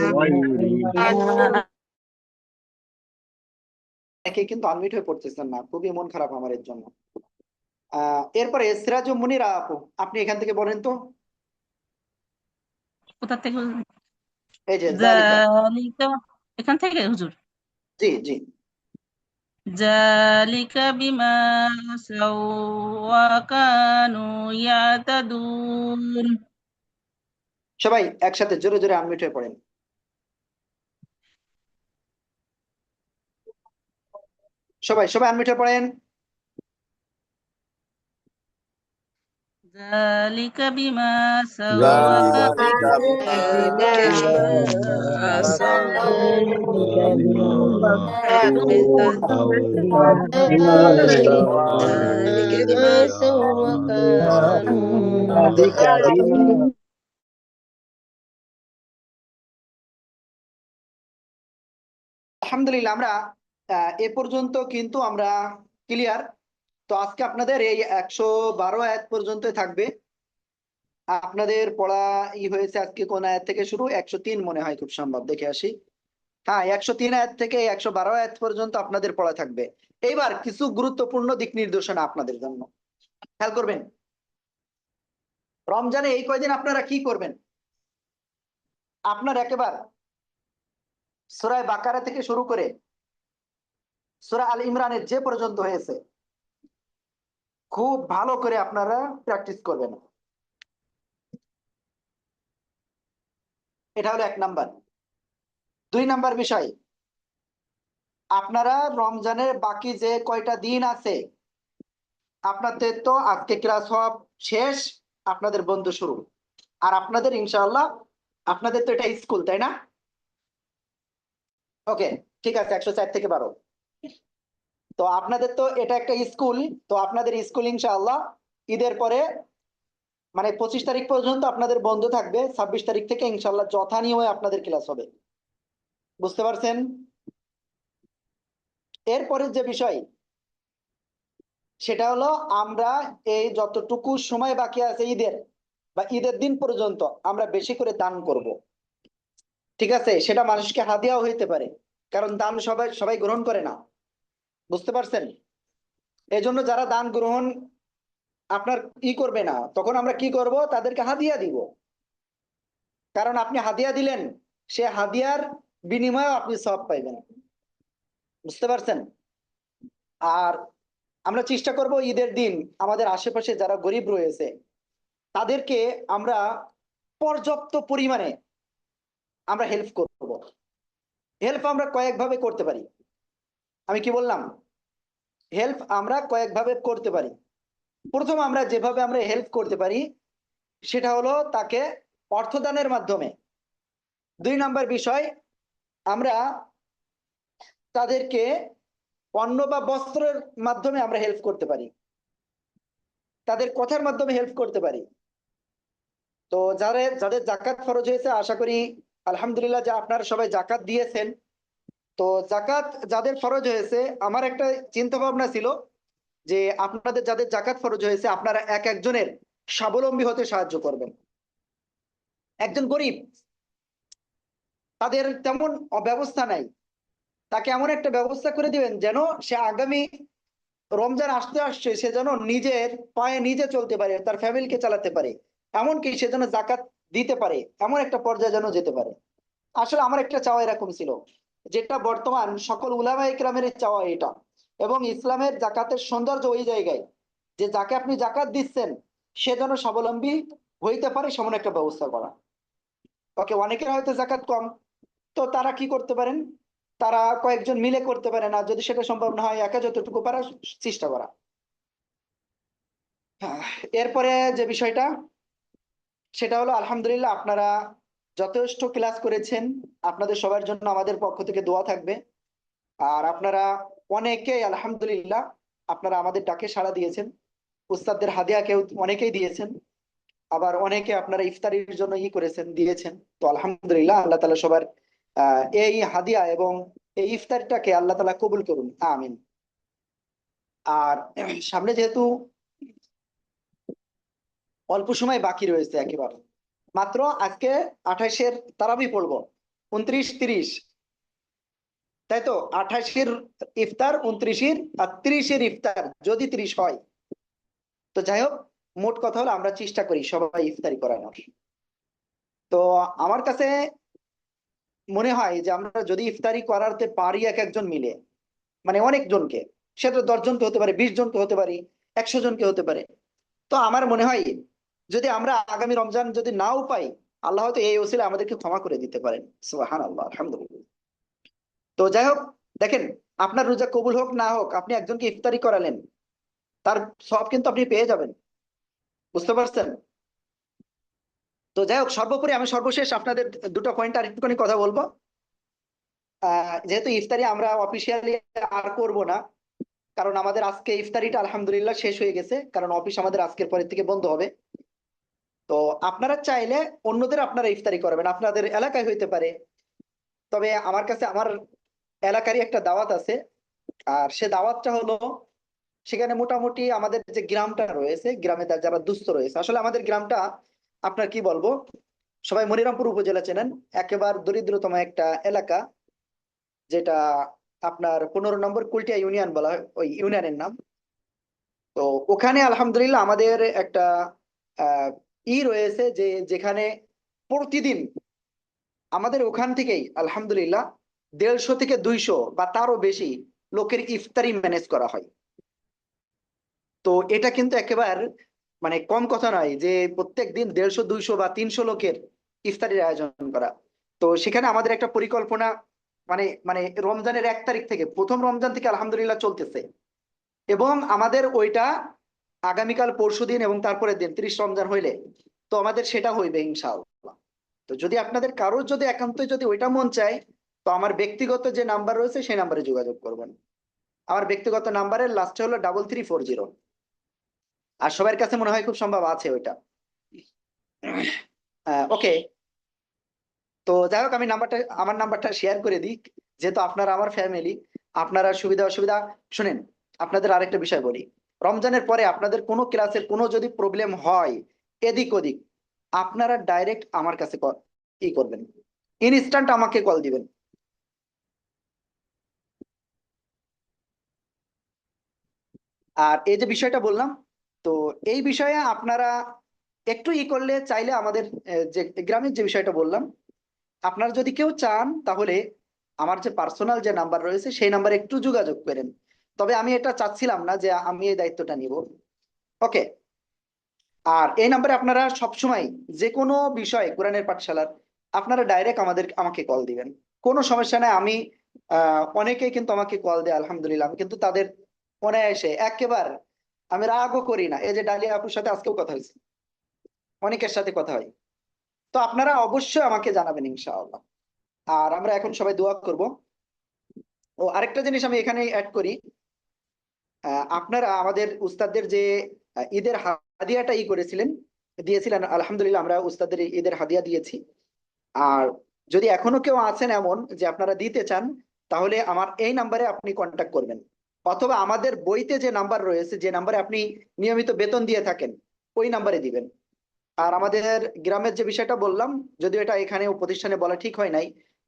একে কিন্তু আনমিউট হয়ে পড়তেছেন না, খুবই মন খারাপ আমার এর জন্য। এরপরে সিরাজুম মুনিরা আপু, আপনি এখান থেকে বলেন তো। কোথা থেকে? এই যে যালিকা। যালিকা, এখান থেকে হুজুর। জি জি। যালিকা বিমা আসাউ ওয়া কানু ইয়াতাদুন। সবাই একসাথে জোরে জোরে আনমিউট হয়ে পড়েন। সবাই সবাই আনমিউট হয়ে পড়েন। যালিকা বিমা আসাউ ওয়া আলহামদুলিল্লাহ, আমরা এ পর্যন্ত কিন্তু আমরা ক্লিয়ার। তো আজকে আপনাদের এই 112 আয়াত পর্যন্ত থাকবে। আপনাদের পড়া হয়েছে আজকে কোন আয়াত থেকে শুরু? 103 মনে হয়, খুব সম্ভব, দেখে আসি। হ্যাঁ, 103 আয়াত থেকে 112 আয়াত পর্যন্ত আপনাদের পড়া থাকবে। এইবার কিছু গুরুত্বপূর্ণ দিক নির্দেশনা আপনাদের জন্য, খেয়াল করবেন। রমজানে এই কয়দিন আপনারা কি করবেন? আপনার একেবারে সূরা বাকারা থেকে শুরু করে সূরা আল ইমরানের যে পর্যন্ত হয়েছে খুব ভালো করে আপনারা প্র্যাকটিস করবেন। এটা হলো 1 নাম্বার। 2 নাম্বার বিষয়, আপনারা রমজানের বাকি যে কয়টা দিন আছে, আপনাদের তো আজকে ক্লাস সব শেষ, আপনাদের বন্ধ শুরু। আর আপনাদের ইনশাআল্লাহ আপনাদের তো এটা স্কুল, তাই না? ওকে, ঠিক আছে, 104 থেকে 12। তো আপনাদের তো এটা একটা স্কুল। তো আপনাদের স্কুল ইনশাআল্লাহ ঈদের পরে মানে 25 তারিখ পর্যন্ত আপনাদের বন্ধ থাকবে। 26 তারিখ থেকে ইনশাআল্লাহ যথা নিয়মে আপনাদের ক্লাস হবে। বুঝতে পারছেন? এরপরে যে বিষয় সেটা হলো, আমরা এই যতটুকু সময় বাকি আছে ঈদের বা ঈদের দিন পর্যন্ত আমরা বেশি করে দান করব। ঠিক আছে? সেটা মানুষকে হাদিয়াও হইতে পারে, কারণ দান সবাই সবাই গ্রহণ করে না। বুঝতে পারছেন? এই জন্য যারা দান গ্রহণ আপনার করবে না, তখন আমরা কি করব? তাদেরকে হাদিয়া দিব। কারণ আপনি হাদিয়া দিলেন, সে হাদিয়ার বিনিময়ে আপনি সওয়াব পাইবেন। বুঝতে পারছেন? আর আমরা চেষ্টা করব ঈদের দিন আমাদের আশেপাশে যারা গরিব রয়েছে তাদেরকে আমরা পর্যাপ্ত পরিমাণে আমরা হেল্প করব। হেল্প আমরা কয়েকভাবে করতে পারি। আমি কি বললাম? হেল্প আমরা কয়েকভাবে করতে পারি। প্রথম আমরা যেভাবে আমরা হেল্প করতে পারি সেটা হলো তাকে অর্থদানের মাধ্যমে। 2 নাম্বার বিষয়, আমরা তাদেরকে পণ্য বা বস্ত্রের মাধ্যমে আমরা হেল্প করতে পারি, তাদের কথার মাধ্যমে হেল্প করতে পারি। তো যাদের জাকাত ফরজ হয়েছে, আশা করি আলহামদুলিল্লাহ যে আপনারা সবাই জাকাত দিয়েছেন। তো জাকাত যাদের ফরজ হয়েছে, আমার একটা চিন্তা ভাবনা ছিল যে আপনাদের যাদের জাকাত ফরজ হয়েছে আপনারা একজনের স্বাবলম্বী হতে সাহায্য করবেন। একজন গরিব, তাদের তেমন ব্যবস্থা নাই, তাকে এমন একটা ব্যবস্থা করে দিবেন যেন সে আগামী রমজান আসছে সে যেন নিজের পায়ে নিজে চলতে পারে, তার ফ্যামিলিকে চালাতে পারে, এমনকি সে যেন জাকাত দিতে পারে, এমন একটা পর্যায়ে যেন যেতে পারে। আসলে আমার একটা চাওয়া এরকম ছিল, যেটা বর্তমান সকল উলামায়ে কেরামের চাওয়া এটা। এবং ইসলামের জাকাতের সৌন্দর্য ওই জায়গায় যে যাকে আপনি জাকাত দিচ্ছেন সে যেন স্বাবলম্বী হইতে পারে, সেমন একটা ব্যবস্থা করা। ওকে, অনেকের হয়তো জাকাত কম, তো তারা কি করতে পারেন? তারা কয়েকজন মিলে করতে পারে না, যদি সেটা সম্ভব না হয় একা যতটুকু পারা চেষ্টা করা। এরপরে যে বিষয়টা সেটা হলো আলহামদুলিল্লাহ আপনারা যথেষ্ট ক্লাস করেছেন, আপনাদের সবার জন্য আমাদের পক্ষ থেকে দোয়া থাকবে। আর আপনারা অনেকেই আলহামদুলিল্লাহ আপনারা আমাদের ডাকে সাড়া দিয়েছেন, উস্তাদদের হাদিয়া কেউ অনেকেই দিয়েছেন, আবার অনেকে আপনারা ইফতারির জন্য করেছেন দিয়েছেন। তো আলহামদুলিল্লাহ আল্লাহ তাআলা সবার এই হাদিয়া এবং এই ইফতারটাকে আল্লাহ তাআলা কবুল করুন, আমিন। আর সামনে যেহেতু অল্প সময় বাকি রয়েছে, একেবারে মাত্র আজকে 28-এর তারাবি পড়বো, 29-30, তাই তো? 28-এর ইফতার, 29-এর আর 30-এর ইফতার, যদি 30 হয়। তো যাই হোক, মোট কথা হলো আমরা চেষ্টা করি সবাই ইফতারি করানোর। তো আমার কাছে মনে হয় যে আমরা যদি ইফতারি করাতে পারি এক একজন মিলে, মানে অনেকজনকে, সেটা 10 জনকে হতে পারে, 20 জনকে হতে পারে, 100 জনকে হতে পারে। তো আমার মনে হয় যদি আমরা আগামী রমজান যদি নাও পাই, আল্লাহ হয়তো এই ওসিলা আমাদেরকে ক্ষমা করে দিতে পারেন। সুবহানাল্লাহ, আলহামদুলিল্লাহ। তো যাই হোক, দেখেন আপনার রোজা কবুল হোক না হোক, আপনি একজনকে ইফতারি করালেন, তার সব কিন্তু আপনি পেয়ে যাবেন, বুঝতে পারছেন? তো যাই হোক, সর্বোপরি আমি সর্বশেষ আপনাদের দুটো পয়েন্ট আর একটুখানি কথা বলবো। যেহেতু ইফতারি আমরা অফিসিয়ালি আর করব না, কারণ আমাদের আজকে ইফতারিটা আলহামদুলিল্লাহ শেষ হয়ে গেছে, কারণ অফিস আমাদের আজকের পরের থেকে বন্ধ হবে। তো আপনারা চাইলে অন্যদের আপনারা ইফতারি করবেন, আপনাদের এলাকায় হইতে পারে। তবে আমার কাছে আমার এলাকারই একটা দাওয়াত আছে, আর সে দাওয়াতটা হলো, সেখানে মোটামুটি আমাদের যে গ্রামটা রয়েছে, গ্রামে যারা দুস্থ রয়েছে, আসলে আমাদের গ্রামটা আপনার কি বলবো, সবাই মনিরামপুর উপজেলা চেনেন, একেবারে দরিদ্রতম একটা এলাকা, যেটা আপনার 15 নম্বর কুলটিয়া ইউনিয়ন বলা হয়, ওই ইউনিয়নের নাম। তো ওখানে আলহামদুলিল্লাহ আমাদের একটা রয়েছে, যে যেখানে প্রতিদিন আমাদের ওখান থেকেই আলহামদুলিল্লাহ 150 থেকে 200 বা তারও বেশি লোকের ইফতারি ম্যানেজ করা হয়। তো এটা কিন্তু একেবারে মানে কম কথা নয় যে প্রত্যেক দিন 150, 200 বা 300 লোকের ইফতারির আয়োজন করা। তো সেখানে আমাদের একটা পরিকল্পনা, মানে মানে রমজানের 1 তারিখ থেকে, প্রথম রমজান থেকে আলহামদুলিল্লাহ চলতেছে, এবং আমাদের ওইটা আগামীকাল, পরশুদিন এবং তারপরের দিন 30 রমজান হইলে তো আমাদের সেটা হইবে ইনশাআল্লাহ। তো যদি আপনাদের কারোর যদি একান্তই যদি ওইটা মন চায়, তো আমার ব্যক্তিগত যে নাম্বার রয়েছে সেই নাম্বারে যোগাযোগ করবেন। আমার ব্যক্তিগত নাম্বারের লাস্টে হলো 3340। আর সবার কাছে মনে হয় খুব সম্ভব আছে ওইটা। ওকে, তো যাই হোক, আমি আমার নাম্বারটা শেয়ার করে দিই, যেহেতু আপনারা আমার ফ্যামিলি, আপনারা সুবিধা অসুবিধা শুনেন। আপনাদের আরেকটা বিষয় বলি, রমজানের পরে আপনাদের কোনো ক্লাসের কোনো যদি প্রবলেম হয় এদিক ওদিক, আপনারা ডাইরেক্ট আমার কাছে করবেন, ইনস্ট্যান্ট আমাকে কল দিবেন। আর এই যে বিষয়টা বললাম, তো এই বিষয়ে আপনারা একটু করলে চাইলে আমাদের যে গ্রামের যে বিষয়টা বললাম, আপনারা যদি কেউ চান তাহলে আমার যে পার্সোনাল যে নাম্বার রয়েছে সেই নাম্বারে একটু যোগাযোগ করেন। তবে আমি এটা চাচ্ছিলাম না যে আমি এই দায়িত্বটা নিব। ওকে, আর এই নাম্বারে আপনারা সবসময় যে কোনো বিষয় কোরআনের পাঠশালার আপনারা ডাইরেক্ট আমাকে কল দিবেন, কোনো সমস্যা নাই। আমি অনেকেই কিন্তু আমাকে কল দেয় আলহামদুলিল্লাহ, আমি কিন্তু তাদের মনে এসে একেবারে আমি রাগও করি না। এই যে ডালিয়া আপুর সাথে আজকেও কথা হয়েছে, অনেকের সাথে কথা হয়। তো আপনারা অবশ্যই আমাকে জানাবেন ইনশাআল্লাহ। আর আমরা এখন সবাই দোয়া করব। ও আরেকটা জিনিস আমি এখানে অ্যাড করি, আপনারা আমাদের উস্তাদদের যে ঈদের হাদিয়াটা দিয়েছিলেন, আলহামদুলিল্লাহ আমরা উস্তাদদের ঈদের হাদিয়া দিয়েছি। আর যদি এখনো কেউ আছেন এমন যে আপনারা দিতে চান, তাহলে আমার এই নাম্বারে আপনি কন্ট্যাক্ট করবেন, অথবা আমাদের বইতে যে নাম্বার রয়েছে, যে নাম্বারে আপনি নিয়মিত বেতন দিয়ে থাকেন, ওই নাম্বারে দিবেন। আর আমাদের গ্রামের যে বিষয়টা বললাম, যদিও এটা এখানে প্রতিষ্ঠানে বলা ঠিক হয় নাই,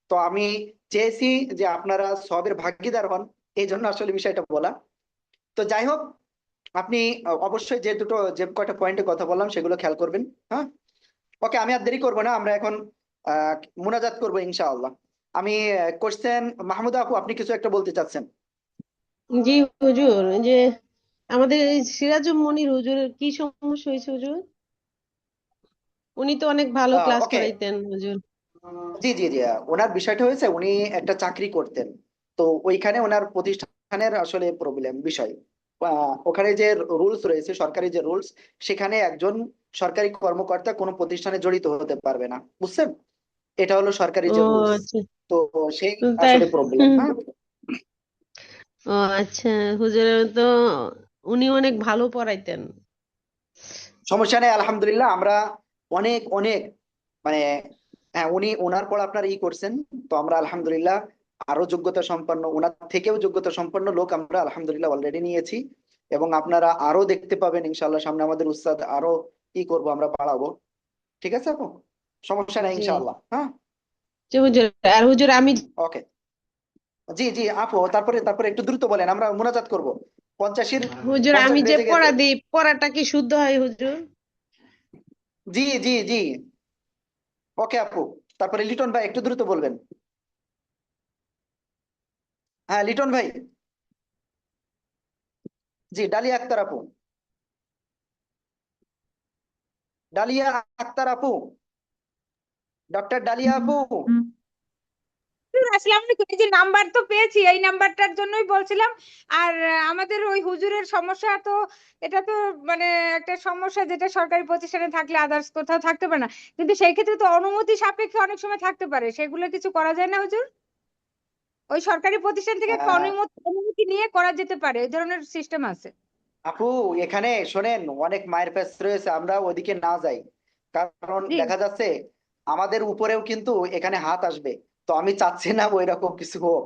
তো আমি চেয়েছি যে আপনারা সবের ভাগীদার হন, এই জন্য আসলে বিষয়টা বলা। তো যাই হোক, আপনি অবশ্যই যে কয়টা পয়েন্টে কথা বললাম সেগুলো খেয়াল করবেন। হ্যাঁ, ওকে, আমি আর দেরি করবো না, আমরা এখন মুনাজাত করবো ইনশাআল্লাহ। আমি কোশ্চেন, মাহমুদা আপু আপনি কিছু একটা বলতে চাচ্ছেন? জি হুজুর, যে আমাদের এই সিরাজুল মনির হুজুরের কি সমস্যা হয়েছে হুজুর? উনি তো অনেক ভালো ক্লাস ওকে, করাইতেন হুজুর। জি জি জি ওনার বিষয়টা হয়েছে উনি একটা চাকরি করতেন, তো ওইখানে ওনার প্রতিষ্ঠানের আসলে প্রবলেম বিষয়, ওখানে যে রুলস রয়েছে, সরকারি যে রুলস, সেখানে একজন সরকারি কর্মকর্তা কোনো প্রতিষ্ঠানে জড়িত হতে পারবে না, বুঝছেন? এটা হলো সরকারি ও যে রুলস। আচ্ছা। তো সেই তাই আসলে প্রবলেম। হ্যাঁ, ও আচ্ছা, হুজুরের তো উনি অনেক ভালো পড়াইতেন। সমস্যা নেই, আলহামদুলিল্লাহ আমরা অনেক অনেক মানে, হ্যাঁ উনি ওনার পর আপনার করছেন, তো আমরা আলহামদুলিল্লাহ আরো যোগ্যতা সম্পন্ন, ওনার থেকেও যোগ্যতা সম্পন্ন লোক আমরা আলহামদুলিল্লাহ অলরেডি নিয়েছি, এবং আপনারা আরো দেখতে পাবেন ইনশাআল্লাহ সামনে আমাদের উস্তাদ আরো করব, আমরা বাড়াবো। ঠিক আছে আপু, সমস্যা নেই জি ইনশাআল্লাহ। হ্যাঁ, যে হুজুর, আর হুজুর আমি ওকে। জি জি আপু, তারপরে তারপরে একটু দ্রুত বলেন, আমরা মোনাজাত করব। 85-এর হুজুর 50 আমি যে বেজে গেছে। পড়া দিই পড়াটা কি শুদ্ধ হয় হুজুর? জি জি জি ওকে আপু, তারপরে লিটন ভাই একটু দ্রুত বলবেন। হ্যাঁ লিটন ভাই। জি ডালিয়া আক্তার আপু, ডালিয়া আক্তার আপু, ডক্টর ডালিয়া আপু। আসসালামু আলাইকুম। এই যে নাম্বার তো পেয়েছি, এই নাম্বারটার জন্যই বলছিলাম। আর আমাদের ওই হুজুরের সমস্যা তো, এটা তো মানে একটা সমস্যা যেটা সরকারি প্রতিষ্ঠানে থাকলে আদার্স কোথাও থাকতে পারে না, কিন্তু সেই ক্ষেত্রে তো অনুমতি সাপেক্ষে অনেক সময় থাকতে পারে, সেগুলো কিছু করা যায় না হুজুর? ওই সরকারি প্রতিষ্ঠান থেকে একটা অনুমতি অনুমতি নিয়ে করা যেতে পারে, এই ধরনের সিস্টেম আছে। আপু এখানে শোনেন, অনেক মায়ের পেস রয়েছে, আমরা ওদিকে না যাই, কারণ জি। দেখা যাচ্ছে আমাদের উপরেও কিন্তু এখানে হাত আসবে, তো আমি চাচ্ছি না ওই রকম কিছু হোক,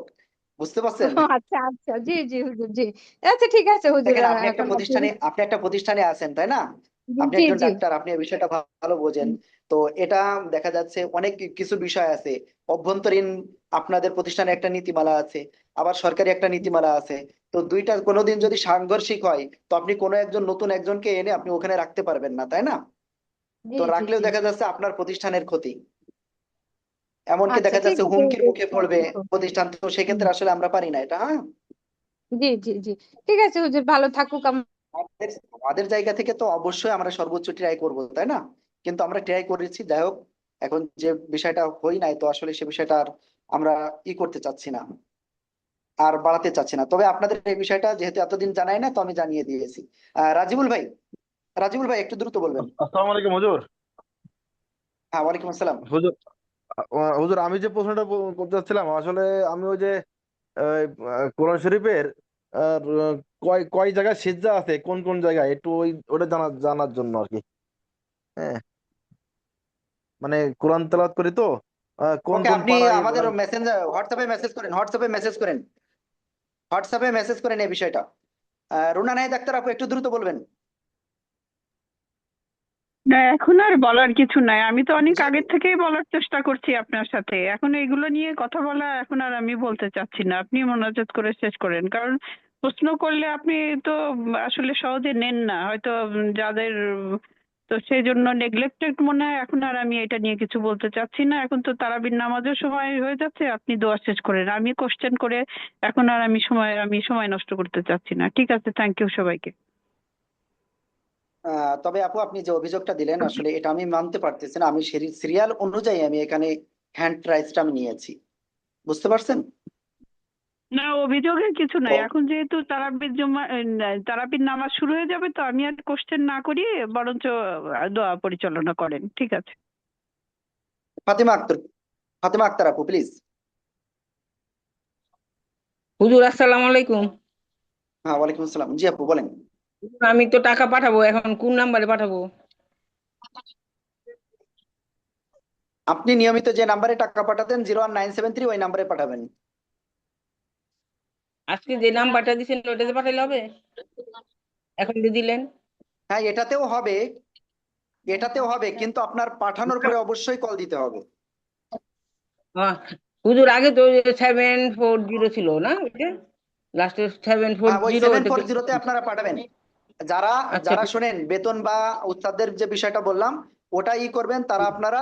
বুঝতে পারছেন? ও আচ্ছা আচ্ছা, জি জি হুজুর, জি। আচ্ছা ঠিক আছে হুজুর, দেখেন আপনি একটা এখন আপনি প্রতিষ্ঠানে, আপনি একটা প্রতিষ্ঠানে আছেন তাই না, আপনি জি একজন জি ডাক্তার, আপনি এই বিষয়টা ভালো বোঝেন। তো এটা দেখা যাচ্ছে অনেক কিছু বিষয় আছে, অভ্যন্তরীণ আপনাদের প্রতিষ্ঠানে একটা নীতিমালা আছে, আবার সরকারি একটা নীতিমালা আছে। তো দুইটা কোনোদিন যদি সাংঘর্ষিক হয়, তো আপনি কোনো একজন নতুন একজনকে এনে আপনি ওখানে রাখতে পারবেন না, তাই না? জি তো জি রাখলেও জি। দেখা যাচ্ছে আপনার প্রতিষ্ঠানের ক্ষতি, এমনকি আচ্ছা দেখা ঠিক যাচ্ছে আছে হুমকির হুজুর। মুখে পড়বে প্রতিষ্ঠান, তো সেক্ষেত্রে আসলে আমরা পারি না এটা। হ্যাঁ, জি জি জি, ঠিক আছে হুজুর, ভালো থাকুক। আমাদের আমাদের জায়গা থেকে তো অবশ্যই আমরা সর্বোচ্চ ট্রাই করব, তাই না? কিন্তু আমরা ট্রাই করেছি, যাই হোক, এখন যে বিষয়টা হই নাই, তো আসলে সে বিষয়টা আর আমরা করতে চাচ্ছি না, আর বাড়াতে চাচ্ছি না। তবে আপনাদের এই বিষয়টা যেহেতু এতদিন জানাই না, তো আমি জানিয়ে দিয়েছি। রাজিবুল ভাই, রাজিবুল ভাই একটু দ্রুত বলবেন। আসসালামু আলাইকুম হুজুর। হ্যাঁ ওয়ালাইকুম আসসালাম। হুজুর, হুজুর আমি যে প্রশ্নটা করতে চাচ্ছিলাম আসলে, আমি ওই যে কোরআন শরীফের আর, কয় কয় জায়গায় সিজদা আছে, কোন কোন জায়গায়, একটু ওটা জানার জন্য আর কি। হ্যাঁ, মানে কোরআন তেলাওয়াত করি তো, কোন ওকে, কোন আপনি পাড়ায় আমাদের মেসেঞ্জার হোয়াটসঅ্যাপে মেসেজ করেন, হোয়াটসঅ্যাপে মেসেজ করেন, হোয়াটসঅ্যাপে মেসেজ করেন এই বিষয়টা। রুনা নাহিদ আক্তার আপু একটু দ্রুত বলবেন। না, এখন আর বলার কিছু নাই। আমি তো অনেক জি আগের থেকেই বলার চেষ্টা করছি আপনার সাথে। এখন এগুলো নিয়ে কথা বলা এখন আর আমি বলতে চাচ্ছি না। আপনি মোনাজাত করে শেষ করেন, কারণ প্রশ্ন করলে আপনি তো আসলে সহজে নেন না হয়তো, যাদের তো সেই জন্য নেগলেক্টেড মনে হয়। এখন আর আমি এটা নিয়ে কিছু বলতে চাচ্ছি না। এখন তো তারাবির নামাজের সময় হয়ে যাচ্ছে, আপনি দোয়া শেষ করেন। আমি কোশ্চেন করে এখন আর আমি সময় নষ্ট করতে চাচ্ছি না। ঠিক আছে, থ্যাংক ইউ সবাইকে। তবে আপু আপনি যে অভিযোগটা দিলেন আসলে এটা আমি মানতে পারতেছি না, আমি সিরিয়াল অনুযায়ী আমি এখানে হ্যান্ড রাইজটা আমি নিয়েছি, বুঝতে পারছেন? না, অভিযোগের কিছু তো নাই। এখন যেহেতু তারাবির নামাজ শুরু হয়ে যাবে, তো আমি আর কোশ্চেন না করি, বরঞ্চ দোয়া পরিচালনা করেন। ঠিক আছে। ফাতেমা আক্তার, ফাতেমা আক্তার আপু প্লিজ। হুজুর আসসালামু আলাইকুম। হ্যাঁ ওয়ালাইকুম আসসালাম, জি আপু বলেন। আমি তো টাকা পাঠাবো, এখন কোন নাম্বারে পাঠাবো? আপনি নিয়মিত যে নাম্বারে টাকা পাঠাতেন 01973, ওই নাম্বারে পাঠাবেন। আজকে যে নাম্বারটা দিছেন ওটাতে পাঠাইলে হবে? এখন যে দিলেন। হ্যাঁ এটাতেও হবে, এটাতেও হবে, কিন্তু আপনার পাঠানোর পরে অবশ্যই কল দিতে হবে। আহ, হুজুর আগে তো 740 ছিল না, লাস্টে হ্যাঁ ওই 740 ওটাতে। 740-তে আপনারা পাঠাবেন। যারা আচ্ছা যারা শোনেন বেতন বা উস্তাদের যে বিষয়টা বললাম, ওটা করবেন, তারা আপনারা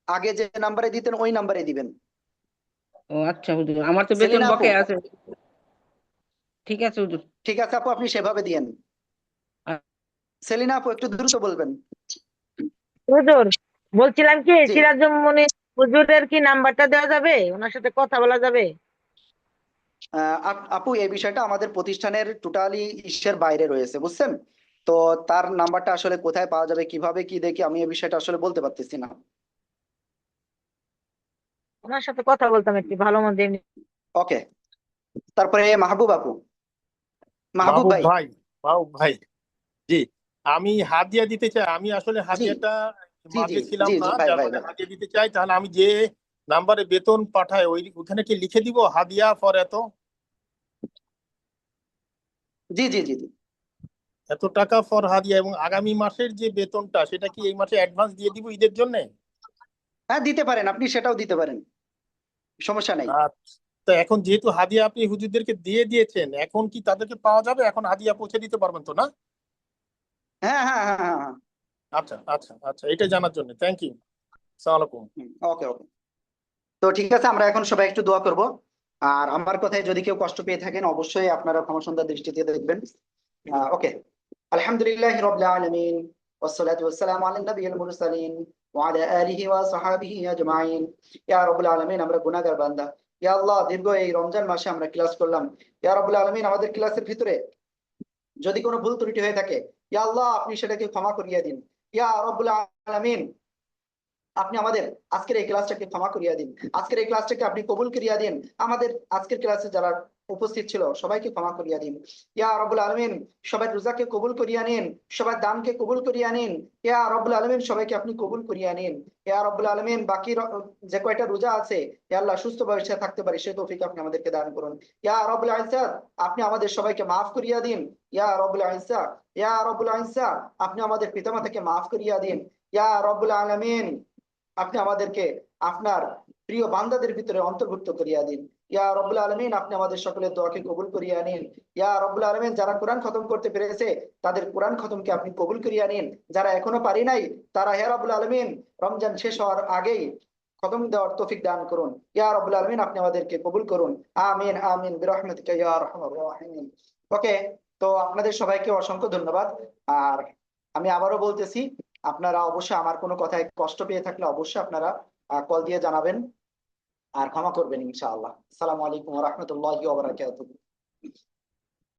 আগে যে নাম্বারে দিতেন ওই নাম্বারে দিবেন। ও আচ্ছা হুজুর, আমার তো বেতন সেলিনা আপু, বকেয়া আছে। ঠিক আছে হুজুর। ঠিক আছে আপু, আপনি সেভাবে দিয়েন। সেলিনা আপু একটু দ্রুত বলবেন। হুজুর বলছিলাম কি, জি সিরাজুম মনির হুজুরের কি নাম্বারটা দেওয়া যাবে, ওনার সাথে কথা বলা যাবে? আপু এই বিষয়টা আমাদের প্রতিষ্ঠানের টোটালি ইসের বাইরে রয়েছে, বুঝছেন? তো তার নাম্বারটা আসলে কোথায় পাওয়া যাবে, কিভাবে কি দেখি, আমি এই বিষয়টা আসলে বলতে পারতেছি না। ওনার সাথে কথা বলতাম একটু ভালো মন্দ এমনি। ওকে, তারপরে মাহবুব আপু, মাহবুব ভাই। মাহবুব ভাই, জি, আমি হাদিয়া দিতে চাই। আমি আসলে জি হাদিয়াটা জি জি মাঝে ছিলাম জি না, জি ভাই যার ভাই মানে ভাই। হাদিয়া দিতে চাই। তাহলে আমি যে নাম্বারে বেতন পাঠাই ওখানে কি লিখে দিব হাদিয়া ফর জি জি জি জি এত টাকা ফর হাদিয়া, এবং আগামী মাসের যে বেতনটা সেটা কি এই মাসে অ্যাডভান্স দিয়ে দিব ঈদের জন্য? হ্যাঁ দিতে পারেন, আপনি সেটাও দিতে পারেন, সমস্যা নেই। তো এখন যেহেতু হাদিয়া আপনি হুজুরদেরকে দিয়ে দিয়েছেন, এখন কি তাদেরকে পাওয়া যাবে? এখন হাদিয়া পৌঁছে দিতে পারবেন তো না? হ্যাঁ হ্যাঁ হ্যাঁ হ্যাঁ হ্যাঁ। আচ্ছা আচ্ছা আচ্ছা, এটা জানার জন্য থ্যাংক ইউ। আসসালামু আলাইকুম। ওকে ওকে, তো ঠিক আছে, আমরা এখন সবাই একটু দোয়া করব। আর আমার কথায় যদি কেউ কষ্ট পেয়ে থাকেন অবশ্যই আপনারা ক্ষমা সুন্দর দৃষ্টিতে দেখবেন। ওকে, আলহামদুলিল্লাহি রাব্বিল আলামিন ওয়াসসালাতু ওয়াসসালামু আলা নবিয়িল মুরসালিন ওয়া আলা আলিহি ওয়া সাহবিহি আজমাইন। ইয়া রাব্বুল আলামিন, আমরা গুনাহগার বান্দা। ইয়া আল্লাহ, দীর্ঘ এই রমজান মাসে আমরা ক্লাস করলাম। ইয়া রাব্বুল আলামিন, আমাদের ক্লাসের ভিতরে যদি কোনো ভুল ত্রুটি হয়ে থাকে, ইয়া আল্লাহ আপনি সেটাকে ক্ষমা করিয়ে দিন। ইয়া রাব্বুল আলামিন, আপনি আমাদের আজকের এই ক্লাসটাকে ক্ষমা করিয়া দিন, আজকের এই ক্লাসটাকে আপনি কবুল করিয়া দিন, আমাদের আজকের ক্লাসে যারা উপস্থিত ছিল সবাইকে ক্ষমা করিয়া দিন। ইয়া রাব্বুল আলামিন, সবাই রোজাকে কবুল করিয়া নিন, সবাই দানকে কবুল করিয়া নিন। ইয়া রাব্বুল আলামিন, সবাইকে আপনি কবুল করিয়া নিন। ইয়া রাব্বুল আলামিন, বাকি যে কয়টা রোজা আছে, ইয়া আল্লাহ সুস্থভাবে সে থাকতে পারি সেই তৌফিক আপনি আমাদেরকে দান করুন। ইয়া রাব্বুল ইজ্জাত, আপনি আমাদের সবাইকে মাফ করিয়া দিন। ইয়া রাব্বুল ইজ্জাত, ইয়া রাব্বুল ইজ্জাত, আপনি আমাদের পিতামাতাকে মাফ করিয়া দিন। ইয়া রাব্বুল আলামিন, আপনি আমাদেরকে আপনার প্রিয় বান্দাদের ভিতরে অন্তর্ভুক্ত করিয়া দিন। ইয়া রব্বুল আলামিন, আপনি আমাদের সকলের দোয়াকে কবুল করিয়া নিন। ইয়া রব্বুল আলামিন, যারা কোরআন খতম করতে পেরেছে তাদের কোরআন খতমকে আপনি কবুল করিয়া নিন। যারা এখনো পারি নাই তারা ইয়া রব্বুল আলামিন রমজান শেষ হওয়ার আগেই খতম দেওয়ার তৌফিক দান করুন। ইয়া রব্বুল আলামিন, আপনি আমাদেরকে কবুল করুন। আমিন আমিন বিরহমাতিকা ইয়া আরহামার রাহিমিন। ওকে, তো আপনাদের সবাইকে অসংখ্য ধন্যবাদ। আর আমি আবারও বলতেছি, আপনারা অবশ্যই আমার কোনো কথায় কষ্ট পেয়ে থাকলে অবশ্যই আপনারা কল দিয়ে জানাবেন আর ক্ষমা করবেন ইনশাআল্লাহ। আসসালামু আলাইকুম ওয়া রাহমাতুল্লাহি ওয়া বারাকাতুহু।